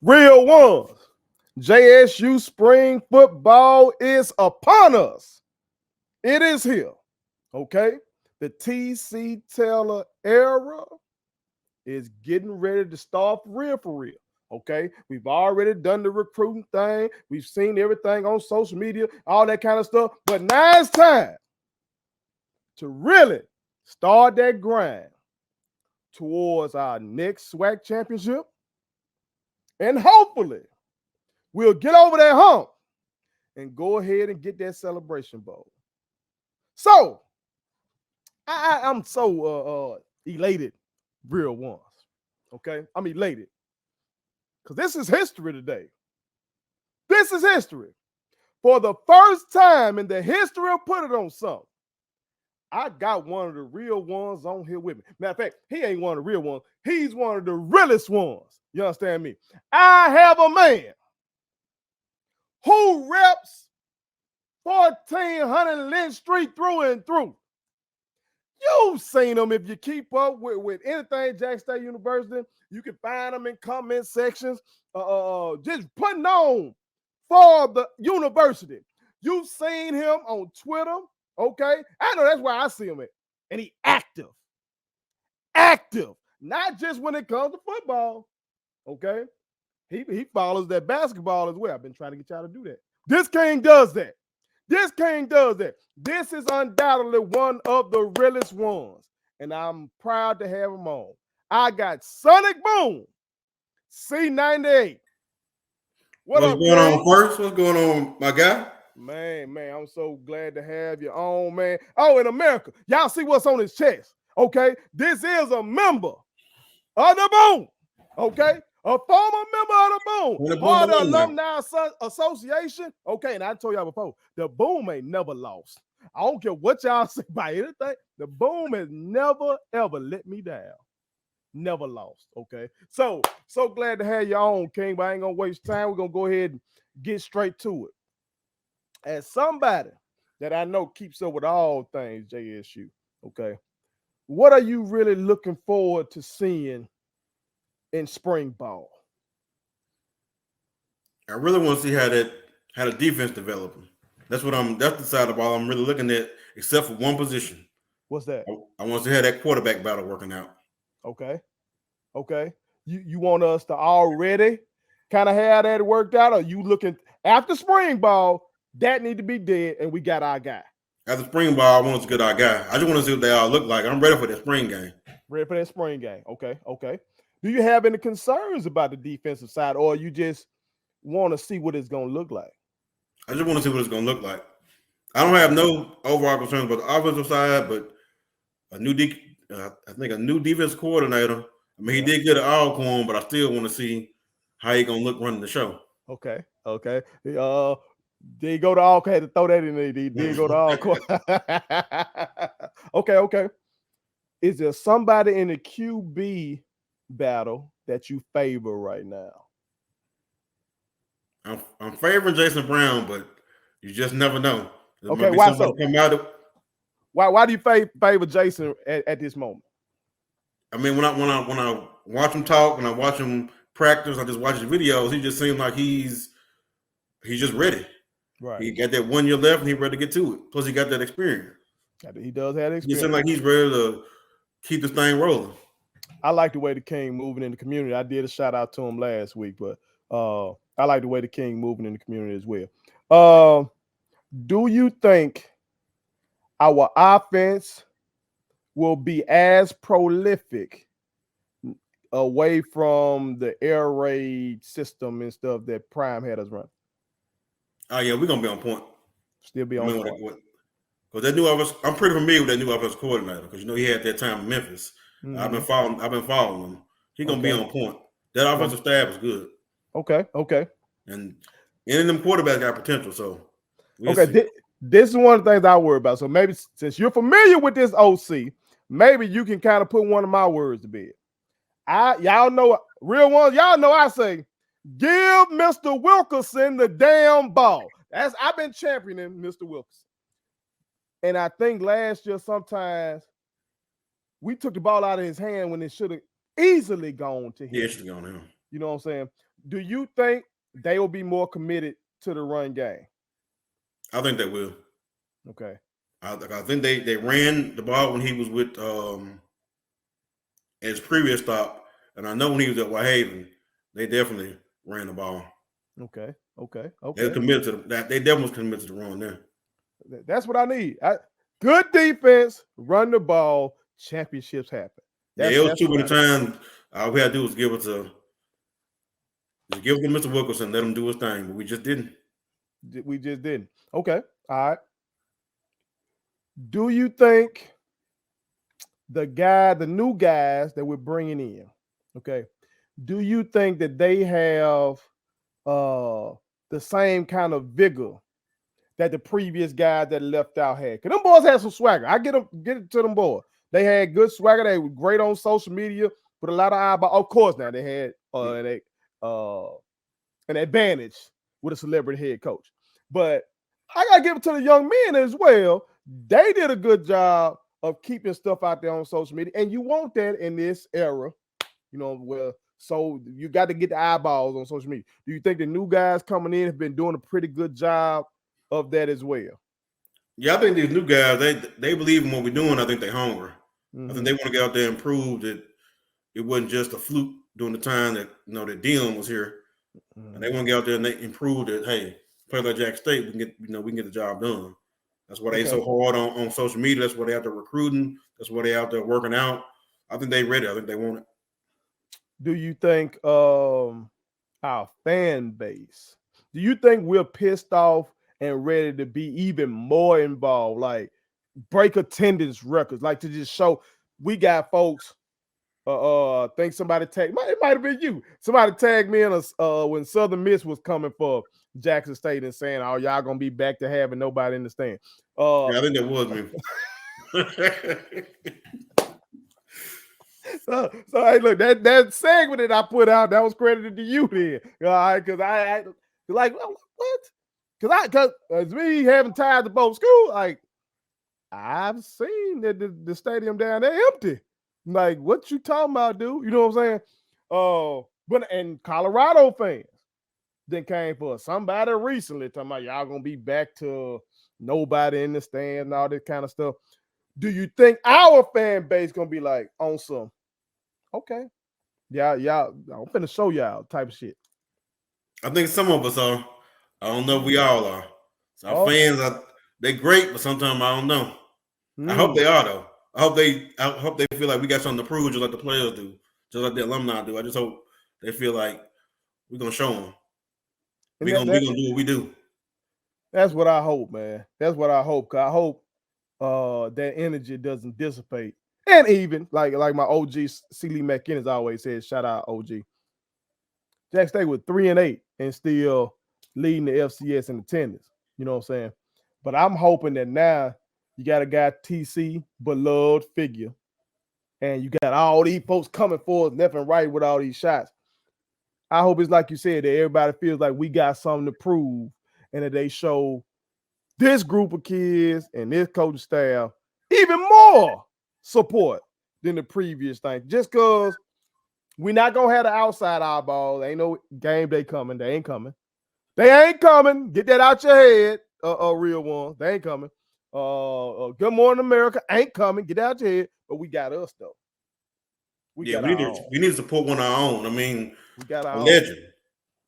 Real ones. JSU spring football is upon us. It is here. Okay. The TC Taylor era is getting ready to start for real. Okay. We've already done the recruiting thing. We've seen everything on social media, all that kind of stuff. But now it's time to really start that grind towards our next SWAC championship. And hopefully, we'll get over that hump and go ahead and get that celebration bowl. So, I'm so elated, real ones. Okay? I'm elated. Because this is history today. This is history. For the first time in the history of Put It On Something, I got one of the real ones on here with me. Matter of fact, he ain't one of the real ones. He's one of the realest ones. You understand me? I have a man who reps 1400 Lynch Street through and through. You've seen him if you keep up with anything Jack State University. You can find them in comment sections, just putting on for the university. You've seen him on Twitter, okay? I know that's why I see him at. And he active. Active. Not just when it comes to football, okay? He follows that basketball as well. I've been trying to get y'all to do that. This king does that. This king does that. This is undoubtedly one of the realest ones, and I'm proud to have him on. I got Sonic Boom, C98. What's going on first? What's going on, my guy? Man, I'm so glad to have you on, man. Oh, in America, y'all see what's on his chest, okay? This is a member of the Boom, okay? A former member of the Boom, part of the Alumni Association. Okay, and I told y'all before, the Boom ain't never lost. I don't care what y'all say about anything. The Boom has never, ever let me down. Never lost, okay? So glad to have you on, King, but I ain't going to waste time. We're going to go ahead and get straight to it. As somebody that I know keeps up with all things JSU, okay, what are you really looking forward to seeing in spring ball? I really want to see how the defense developing. That's the side of the ball I'm really looking at, except for one position. What's that? I want to see how that quarterback battle working out. Okay. You want us to already kind of have that worked out, or you looking after spring ball, that need to be dead and we got our guy? After spring ball, I want to get our guy. I just want to see what they all look like. I'm ready for that spring game. Ready for that spring game. Okay. Do you have any concerns about the defensive side, or you just want to see what it's going to look like? I just want to see what it's going to look like. I don't have no overall concerns about the offensive side, but I think a new defense coordinator. I mean, he did get an Alcorn, but I still want to see how he going to look running the show. Okay. Did he go to Alcorn? Had to throw that in there. He did go to Alcorn. Okay. Is there somebody in the QB battle that you favor right now? I'm favoring Jason Brown, but you just never know. Okay, why so? Why do you favor Jason at this moment? I mean, when I watch him talk, when I watch him practice, I just watch his videos. He just seems like he's just ready. Right. He got that 1 year left, and he's ready to get to it. Plus, he got that experience. He does have experience. He seems like he's ready to keep this thing rolling. I like the way the King moving in the community. I did a shout out to him last week, but I like the way the King moving in the community as well. Do you think our offense will be as prolific away from the air raid system and stuff that Prime had us run? Oh yeah, we're gonna be on point. Still be on point. Because that new offense, I'm pretty familiar with that new offense coordinator because he had that time in Memphis. Mm-hmm. I've been following him. He's gonna be on point. That offensive staff is good. Okay. And any of them quarterbacks got potential. So this is one of the things I worry about. So maybe since you're familiar with this OC, maybe you can kind of put one of my words to bed. Y'all know real ones. Y'all know I say, give Mr. Wilkerson the damn ball. I've been championing Mr. Wilkerson. And I think last year sometimes we took the ball out of his hand when it should have easily gone to him. Yeah, it should have gone to him. You know what I'm saying? Do you think they will be more committed to the run game? I think they will. Okay. I think they ran the ball when he was with his previous stop, and I know when he was at Whitehaven, they definitely ran the ball. Okay. They were committed to that. They definitely was committed to the run there. That's what I need. Good defense, run the ball, championships happen. It was too many times. All we had to do was give it to Mr. Wilkerson, let him do his thing, but we just didn't. We just didn't. Okay. All right. Do you think the new guys that we're bringing in, okay, do you think that they have the same kind of vigor that the previous guys that left out had? Because them boys had some swagger. I get it to them boys. They had good swagger. They were great on social media, put a lot of eyeball. Of course, now they had an advantage with a celebrity head coach. But I gotta give it to the young men as well. They did a good job of keeping stuff out there on social media, and you want that in this era, so you got to get the eyeballs on social media. Do you think the new guys coming in have been doing a pretty good job of that as well? Yeah, I think these new guys, they believe in what we're doing. I think they're hungry. Mm-hmm. I think they want to get out there and prove that it wasn't just a fluke during the time that that Dion was here. Mm-hmm. And they want to get out there and they improve that, hey, play like Jack State, we can get the job done. That's why they so hard on social media. That's why they out there recruiting. That's why they out there working out. I think they ready. I think they want it. Do you think our fan base, do you think we're pissed off and ready to be even more involved, like break attendance records, like to just show we got folks? I think somebody tagged, it might have been you. Somebody tagged me in when Southern Miss was coming for Jackson State and saying, "Oh, y'all gonna be back to having nobody in the stand." Yeah, I think that was me. So hey, look, that segment that I put out, that was credited to you then. All right, because I like what? Because as me having ties to both schools, like I've seen that the stadium down there empty. Like, what you talking about, dude? You know what I'm saying? But and Colorado fans then came for somebody recently talking about y'all gonna be back to nobody in the stand and all this kind of stuff. Do you think our fan base gonna be like on some? Okay, y'all, I'm finna show y'all type of shit. I think some of us are. I don't know if we all are. So our fans they're great, but sometimes I don't know. I hope they are though. I hope they feel like we got something to prove, just like the players do, just like the alumni do. I just hope they feel like we're gonna show them. We're gonna do what we do. That's what I hope, man. That's what I hope. Cause I hope that energy doesn't dissipate. And even like my OG C. Lee McKinnis always says, shout out OG. Jack State was 3-8 and still leading the FCS in attendance. You know what I'm saying? But I'm hoping that now you got a guy TC, beloved figure, and you got all these folks coming forward left and right with all these shots. I hope it's like you said, that everybody feels like we got something to prove and that they show this group of kids and this coaching staff even more support than the previous thing. Just because we're not going to have the outside eyeball. Ain't no game day coming. They ain't coming. They ain't coming. Get that out your head, real one. They ain't coming. Good Morning America ain't coming. Get out your head. But we got us, though. We need to support one of our own. I mean, we got our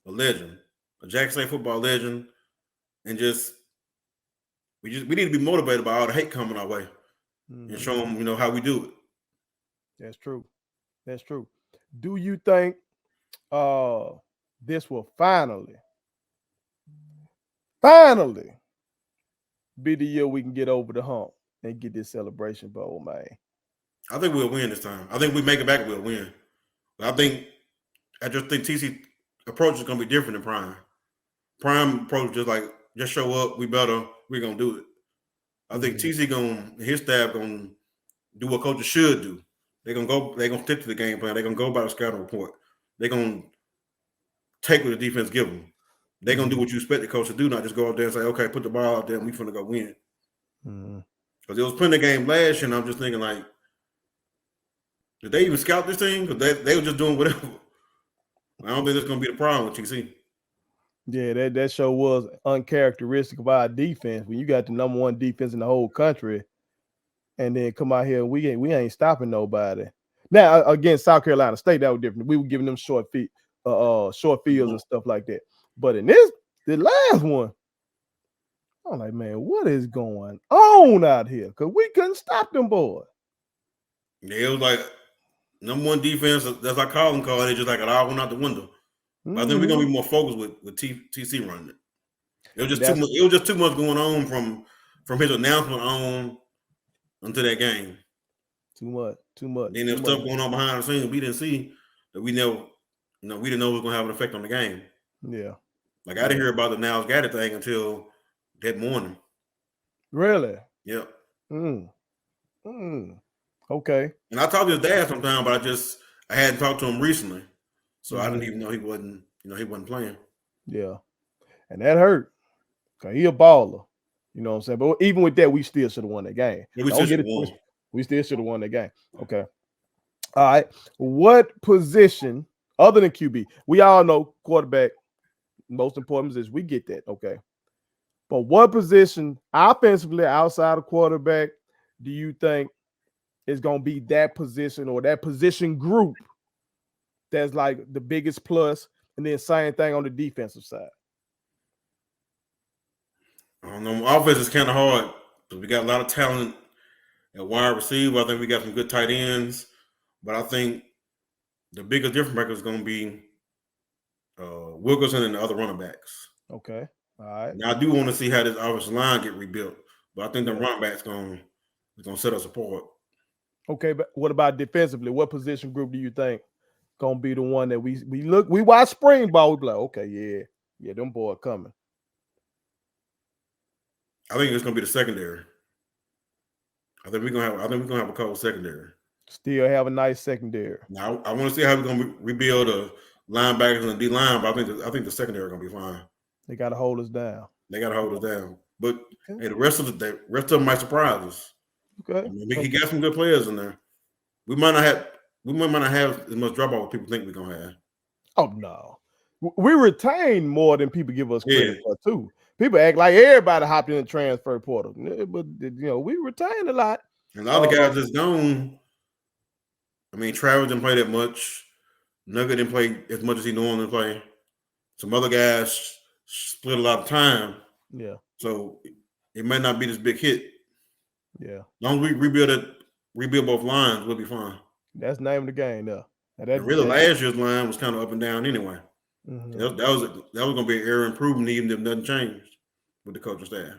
legend, a Jackson State football legend, and we need to be motivated by all the hate coming our way and show them, how we do it. That's true. That's true. Do you think this will finally be the year we can get over the hump and get this Celebration Bowl, man? I think we'll win this time. I think we make it back, we'll win. But I just think TC approach is going to be different than Prime. Prime approach just show up, we're going to do it. I think TC his staff going to do what coaches should do. They're going to stick to the game plan. They're going to go by the scouting report. They're going to take what the defense give them. They're going to do what you expect the coach to do, not just go out there and say, okay, put the ball out there and we're going to go win. Because it was plenty of game last year, and I'm just thinking, like, did they even scout this thing? Because they were just doing whatever. I don't think that's gonna be the problem with TC. Yeah, that show was uncharacteristic of our defense. When you got the number one defense in the whole country, and then come out here and we ain't stopping nobody. Now against South Carolina State, that was different. We were giving them short short fields and stuff like that. But in the last one, I'm like, man, what is going on out here? Because we couldn't stop them boys. Yeah, it was like number one defense. That's our calling card. It just like it all went out the window. But I think we're gonna be more focused with TC running it. It was just too much. It was just too much going on from his announcement on until that game. Too much. Then there was stuff going on behind the scenes we didn't see that we didn't know it was gonna have an effect on the game. Yeah. Like I didn't hear about the Niles Gaddard thing until that morning. Really? Yeah. Okay. And I talked to his dad sometime, but I hadn't talked to him recently. So I didn't even know he wasn't playing. Yeah. And that hurt. Cause he a baller. You know what I'm saying? But even with that, we still should have won that game. Yeah, we still should have won that game. Okay. All right. What position other than QB? We all know quarterback, most important position. We get that. Okay. But what position offensively outside of quarterback do you think is going to be that position or that position group that's like the biggest plus? And then same thing on the defensive side. I don't know. Offense is kind of hard because we got a lot of talent at wide receiver. I think we got some good tight ends, but I think the biggest difference maker is going to be Wilkerson and the other running backs. Okay. All right. Now I do want to see how this offensive line get rebuilt, but I think the running backs going to set us apart. Okay, but what about defensively? What position group do you think gonna be the one that we watch spring ball? We be like, okay, yeah, them boys coming. I think it's gonna be the secondary. I think we're gonna have a cold secondary. Still have a nice secondary. Now I want to see how we're gonna rebuild the linebackers and the D line, but I think the secondary is gonna be fine. They gotta hold us down. But hey, the rest of them might surprise us. Okay. He got some good players in there. We might not have as much drop off as people think we're gonna have. Oh no. We retain more than people give us credit for too. People act like everybody hopped in the transfer portal, but we retain a lot. And the other guys that's gone. I mean, Travis didn't play that much. Nugget didn't play as much as he normally play. Some other guys split a lot of time. Yeah. So it might not be this big hit. Yeah. As long as we rebuild both lines, we'll be fine. That's the name of the game, though. Last year's line was kind of up and down anyway. Mm-hmm. That was going to be an area improvement, even if nothing changed with the coaching staff.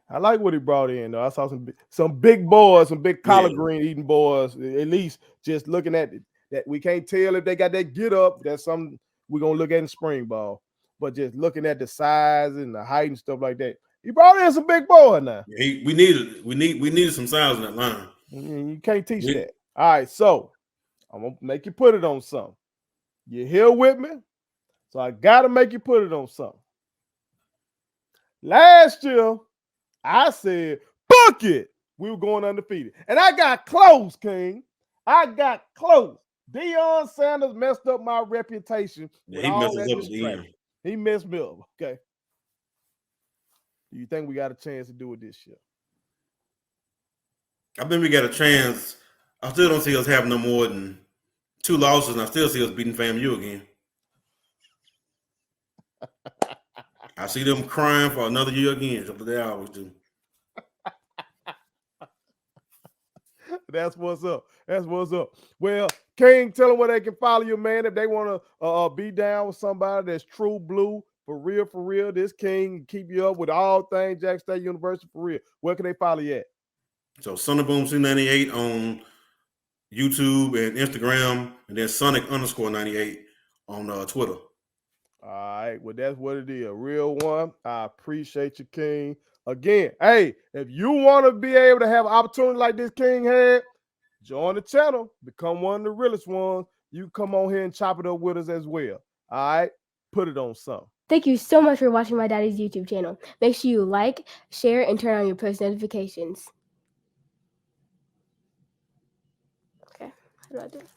I like what he brought in, though. I saw some big boys, some big collard green eating boys. At least just looking at it, that we can't tell if they got that get up. That's something we're gonna look at in spring ball. But just looking at the size and the height and stuff like that, he brought in some big boys now. We needed some size in that line. You can't teach that. All right, so I'm gonna make you put it on something. You here with me? So I gotta make you put it on something. Last year, I said, "Book it." We were going undefeated, and I got close, King. I got close. Deion Sanders messed up my reputation. Yeah, he messed us up at the end. He messed me up. Okay. Do you think we got a chance to do it this year? I think we got a chance. I still don't see us having no more than 2 losses, and I still see us beating FAMU again. I see them crying for another year again. That's what they always do. That's what's up. Well, King, tell them where they can follow you, man. If they want to be down with somebody that's true blue, for real, this King keep you up with all things Jack State University for real. Where can they follow you at? So Sonnyboom C98 on YouTube and Instagram, and then Sonic_98 on Twitter. All right, well, that's what it is. Real one. I appreciate you, King. Again, hey, if you want to be able to have an opportunity like this King had, join the channel, become one of the realest ones. You come on here and chop it up with us as well. All right, put it on something. Thank you so much for watching my daddy's YouTube channel. Make sure you like, share, and turn on your post notifications. Okay, how do I do it?